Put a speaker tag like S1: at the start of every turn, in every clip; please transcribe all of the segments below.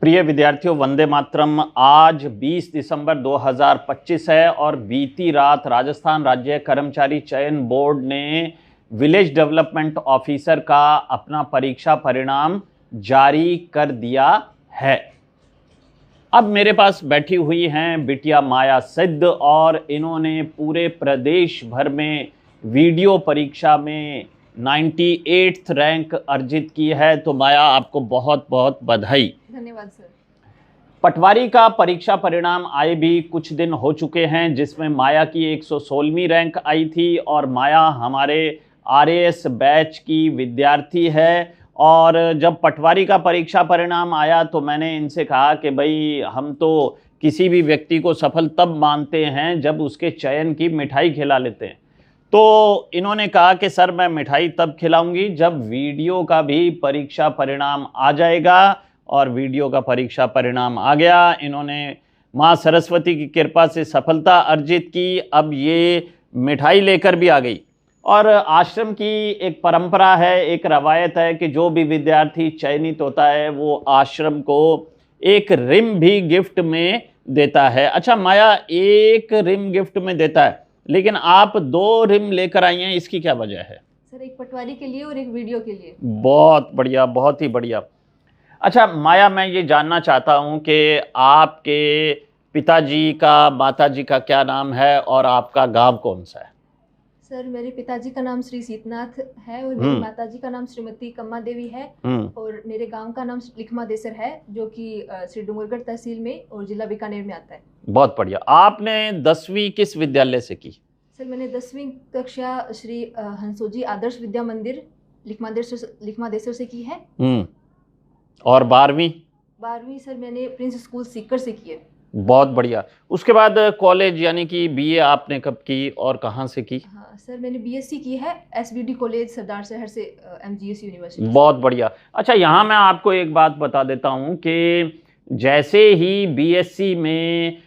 S1: प्रिय विद्यार्थियों, वंदे मातरम। आज 20 दिसंबर 2025 है और बीती रात राजस्थान राज्य कर्मचारी चयन बोर्ड ने विलेज डेवलपमेंट ऑफिसर का अपना परीक्षा परिणाम जारी कर दिया है। अब मेरे पास बैठी हुई हैं बिटिया माया सिद्ध और इन्होंने पूरे प्रदेश भर में वीडियो परीक्षा में 98th रैंक अर्जित की है। तो माया, आपको बहुत बहुत बधाई।
S2: धन्यवाद सर।
S1: पटवारी का परीक्षा परिणाम आए भी कुछ दिन हो चुके हैं, जिसमें माया की 116वीं रैंक आई थी और माया हमारे आरएएस बैच की विद्यार्थी है। और जब पटवारी का परीक्षा परिणाम आया तो मैंने इनसे कहा कि भाई, हम तो किसी भी व्यक्ति को सफल तब मानते हैं जब उसके चयन की मिठाई खिला लेते हैं। तो इन्होंने कहा कि सर, मैं मिठाई तब खिलाऊंगी जब वीडियो का भी परीक्षा परिणाम आ जाएगा। और वीडियो का परीक्षा परिणाम आ गया। इन्होंने माँ सरस्वती की कृपा से सफलता अर्जित की। अब ये मिठाई लेकर भी आ गई। और आश्रम की एक परंपरा है, एक रवायत है कि जो भी विद्यार्थी चयनित होता है वो आश्रम को एक रिम भी गिफ्ट में देता है। अच्छा माया, एक रिम गिफ्ट में देता है, लेकिन आप 2 रिम लेकर आई हैं, इसकी क्या वजह है?
S2: सर, एक पटवारी के लिए और एक वीडियो के लिए।
S1: बहुत बढ़िया, बहुत ही बढ़िया। अच्छा माया, मैं ये जानना चाहता हूँ कि आपके पिताजी का, माताजी का क्या नाम है और आपका गांव कौन सा है?
S2: सर, मेरे पिताजी का नाम श्री सीतनाथ है और मेरी माताजी का नाम श्रीमती कम्मा देवी है और मेरे गांव का नाम लिखमा देसर है, जो कि श्री डूंगरगढ़ तहसील में और जिला बीकानेर में आता है। बहुत
S1: बढ़िया। आपने 10वीं किस विद्यालय से की?
S2: सर, मैंने 10वीं कक्षा श्री हंसोजी आदर्श विद्या मंदिर लिखमा देसर से की है।
S1: और 12वीं?
S2: 12वीं सर मैंने प्रिंस स्कूल सीकर से की है।
S1: बहुत बढ़िया। उसके बाद कॉलेज यानी कि बीए आपने कब की और कहाँ से की?
S2: हाँ सर, मैंने बीएससी की है एसबीडी कॉलेज सरदार शहर से, एमजीएस यूनिवर्सिटी।
S1: बहुत बढ़िया। अच्छा, यहाँ मैं आपको एक बात बता देता हूँ कि जैसे ही बीएससी में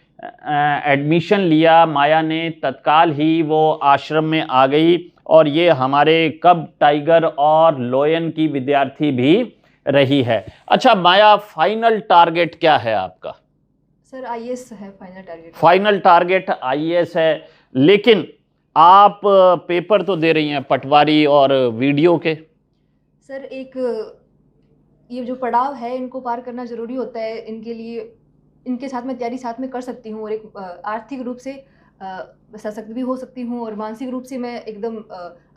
S1: एडमिशन लिया, माया ने तत्काल ही वो आश्रम में आ गई और ये हमारे कब, टाइगर और लोयन की विद्यार्थी भी रही है। अच्छा माया, फाइनल टारगेट क्या है आपका?
S2: सर, आईएएस है final target.
S1: Final target IAS है, लेकिन आप पेपर तो दे रही हैं पटवारी और वीडियो के।
S2: सर, एक ये जो पड़ाव है इनको पार करना जरूरी होता है। इनके लिए इनके साथ में तैयारी साथ में कर सकती हूँ और एक आर्थिक रूप से सशक्त भी हो सकती हूँ और मानसिक रूप से मैं एकदम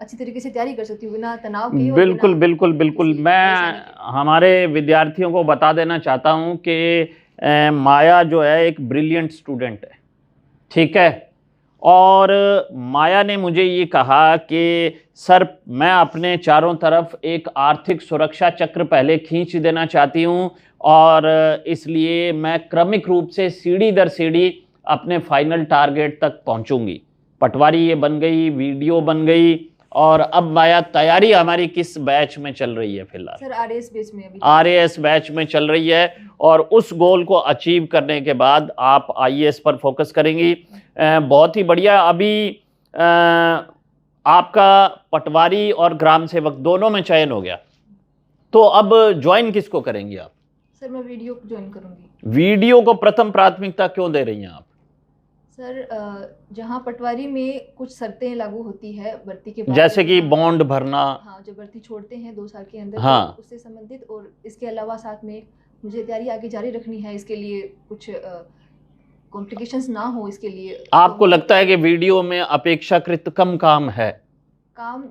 S2: अच्छी तरीके से तैयारी कर सकती हूँ बिना तनाव के।
S1: बिल्कुल बिल्कुल बिल्कुल। मैं हमारे विद्यार्थियों को बता देना चाहता हूँ कि माया जो है एक ब्रिलियंट स्टूडेंट है, ठीक है। और माया ने मुझे ये कहा कि सर, मैं अपने चारों तरफ एक आर्थिक सुरक्षा चक्र पहले खींच देना चाहती हूँ और इसलिए मैं क्रमिक रूप से सीढ़ी दर सीढ़ी अपने फाइनल टारगेट तक पहुँचूंगी। पटवारी ये बन गई, वीडियो बन गई, और अब माया तैयारी हमारी किस बैच में चल रही है फिलहाल?
S2: सर, आरएएस बैच में। अभी
S1: आरएएस बैच में चल रही है और उस गोल को अचीव करने के बाद आप आईएएस पर फोकस करेंगी। बहुत ही बढ़िया। अभी आपका पटवारी और ग्राम सेवक दोनों में चयन हो गया, तो अब ज्वाइन किसको करेंगी आप?
S2: सर, मैं वीडियो को ज्वाइन करूंगी।
S1: वीडियो को प्रथम प्राथमिकता क्यों दे रही हैं आप?
S2: सर, जहाँ पटवारी में कुछ शर्तें लागू होती है भर्ती के बाद,
S1: जैसे कि बॉन्ड भरना।
S2: हाँ, जो भर्ती छोड़ते हैं 2 साल के अंदर,
S1: हाँ,
S2: तो उससे संबंधित, और इसके अलावा साथ में मुझे तैयारी आगे जारी रखनी है। इसके लिए कुछ कॉम्प्लिकेशंस ना हो, इसके लिए।
S1: आपको लगता है कि वीडियो में अपेक्षाकृत कम काम है?
S2: काम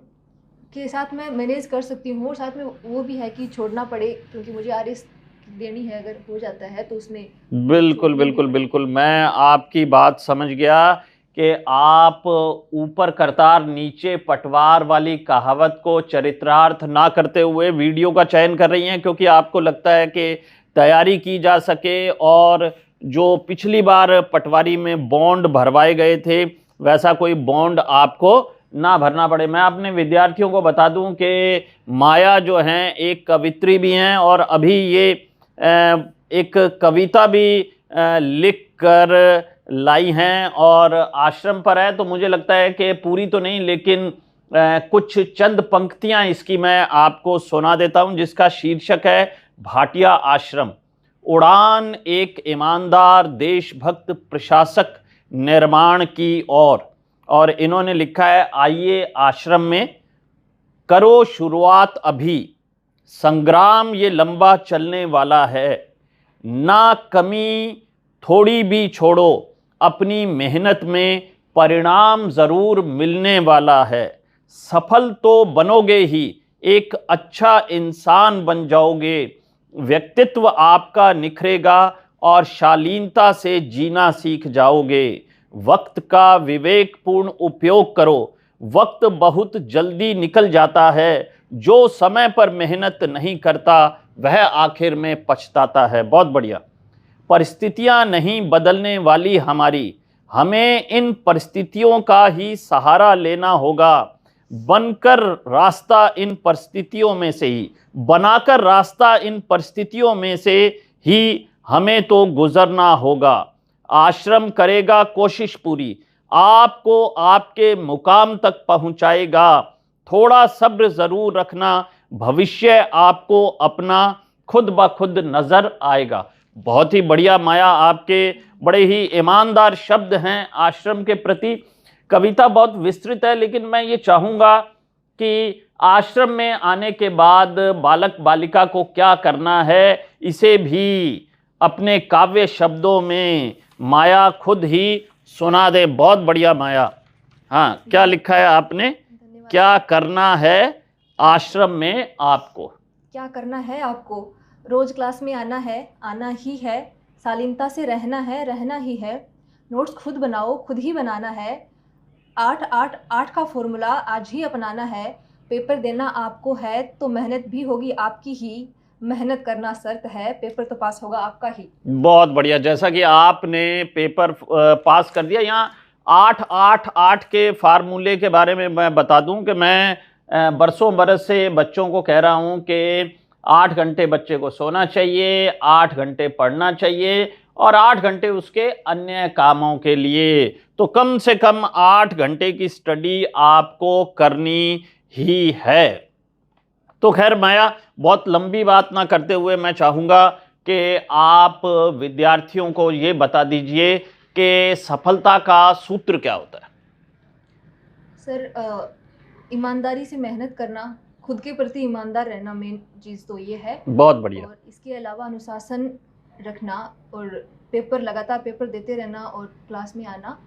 S2: के साथ मैं मैनेज कर सकती हूँ और साथ में वो भी है कि छोड़ना पड़े, क्योंकि मुझे आरएस देनी है। अगर हो जाता है तो उसमें
S1: बिल्कुल बिल्कुल बिल्कुल, मैं आपकी बात समझ गया कि आप ऊपर करतार नीचे पटवार वाली कहावत को चरितार्थ ना करते हुए वीडियो का चयन कर रही हैं, क्योंकि आपको लगता है कि तैयारी की जा सके और जो पिछली बार पटवारी में बॉन्ड भरवाए गए थे वैसा कोई बॉन्ड आपको ना भरना पड़े। मैं अपने विद्यार्थियों को बता दूं कि माया जो हैं एक कवित्री भी हैं और अभी ये एक कविता भी लिख कर लाई हैं और आश्रम पर है। तो मुझे लगता है कि पूरी तो नहीं, लेकिन कुछ चंद पंक्तियां इसकी मैं आपको सुना देता हूं, जिसका शीर्षक है भाटिया आश्रम। उड़ान एक ईमानदार देशभक्त प्रशासक निर्माण की ओर। और इन्होंने लिखा है, आइए आश्रम में करो शुरुआत अभी, संग्राम ये लंबा चलने वाला है, ना कमी थोड़ी भी छोड़ो, अपनी मेहनत में परिणाम जरूर मिलने वाला है, सफल तो बनोगे ही, एक अच्छा इंसान बन जाओगे, व्यक्तित्व आपका निखरेगा और शालीनता से जीना सीख जाओगे, वक्त का विवेकपूर्ण उपयोग करो, वक्त बहुत जल्दी निकल जाता है, जो समय पर मेहनत नहीं करता वह आखिर में पछताता है। बहुत बढ़िया। परिस्थितियां नहीं बदलने वाली हमारी, हमें इन परिस्थितियों का ही सहारा लेना होगा, बनकर रास्ता इन परिस्थितियों में से ही, बनाकर रास्ता इन परिस्थितियों में से ही हमें तो गुजरना होगा। आश्रम करेगा कोशिश पूरी, आपको आपके मुकाम तक पहुंचाएगा, थोड़ा सब्र जरूर रखना, भविष्य आपको अपना खुद ब खुद नजर आएगा। बहुत ही बढ़िया माया, आपके बड़े ही ईमानदार शब्द हैं आश्रम के प्रति। कविता बहुत विस्तृत है, लेकिन मैं ये चाहूँगा कि आश्रम में आने के बाद बालक बालिका को क्या करना है, इसे भी अपने काव्य शब्दों में माया खुद ही सुना दे। बहुत बढ़िया माया। हाँ, क्या लिखा है आपने? क्या करना है आश्रम में आपको?
S2: क्या करना है आपको? रोज क्लास में आना है, आना ही है, शालीनता से रहना है, रहना ही है, नोट्स खुद बनाओ, खुद ही बनाना है, 8-8-8 का फॉर्मूला आज ही अपनाना है, पेपर देना आपको है तो मेहनत भी होगी आपकी ही, मेहनत करना शर्त है, पेपर तो पास होगा आपका ही।
S1: बहुत बढ़िया। जैसा कि आपने पेपर पास कर दिया, यहाँ 8-8-8 के फार्मूले के बारे में मैं बता दूं कि मैं बरसों बरस से बच्चों को कह रहा हूं कि 8 घंटे बच्चे को सोना चाहिए, 8 घंटे पढ़ना चाहिए और 8 घंटे उसके अन्य कामों के लिए। तो कम से कम 8 घंटे की स्टडी आपको करनी ही है। तो खैर माया, बहुत लंबी बात ना करते हुए मैं चाहूँगा कि आप विद्यार्थियों को ये बता दीजिए कि सफलता का सूत्र क्या होता है।
S2: सर, ईमानदारी से मेहनत करना, खुद के प्रति ईमानदार रहना, मेन चीज़ तो ये है।
S1: बहुत बढ़िया।
S2: और इसके अलावा अनुशासन रखना और लगातार पेपर देते रहना और क्लास में आना।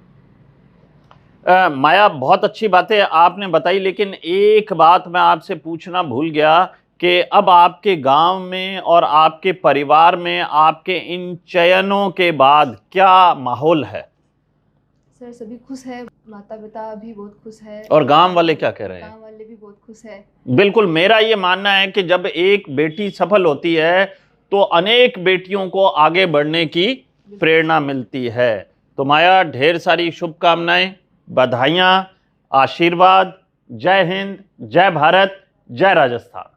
S1: माया, बहुत अच्छी बातें आपने बताई, लेकिन एक बात मैं आपसे पूछना भूल गया कि अब आपके गांव में और आपके परिवार में आपके इन चयनों के बाद क्या माहौल है?
S2: सर, सभी खुश है, माता पिता भी बहुत खुश है।
S1: और गांव वाले क्या कह रहे हैं?
S2: गांव वाले भी बहुत खुश है।
S1: बिल्कुल, मेरा ये मानना है कि जब एक बेटी सफल होती है तो अनेक बेटियों को आगे बढ़ने की प्रेरणा मिलती है। तो माया, ढेर सारी शुभकामनाएं, बधाइयाँ, आशीर्वाद। जय हिंद, जय भारत, जय राजस्थान।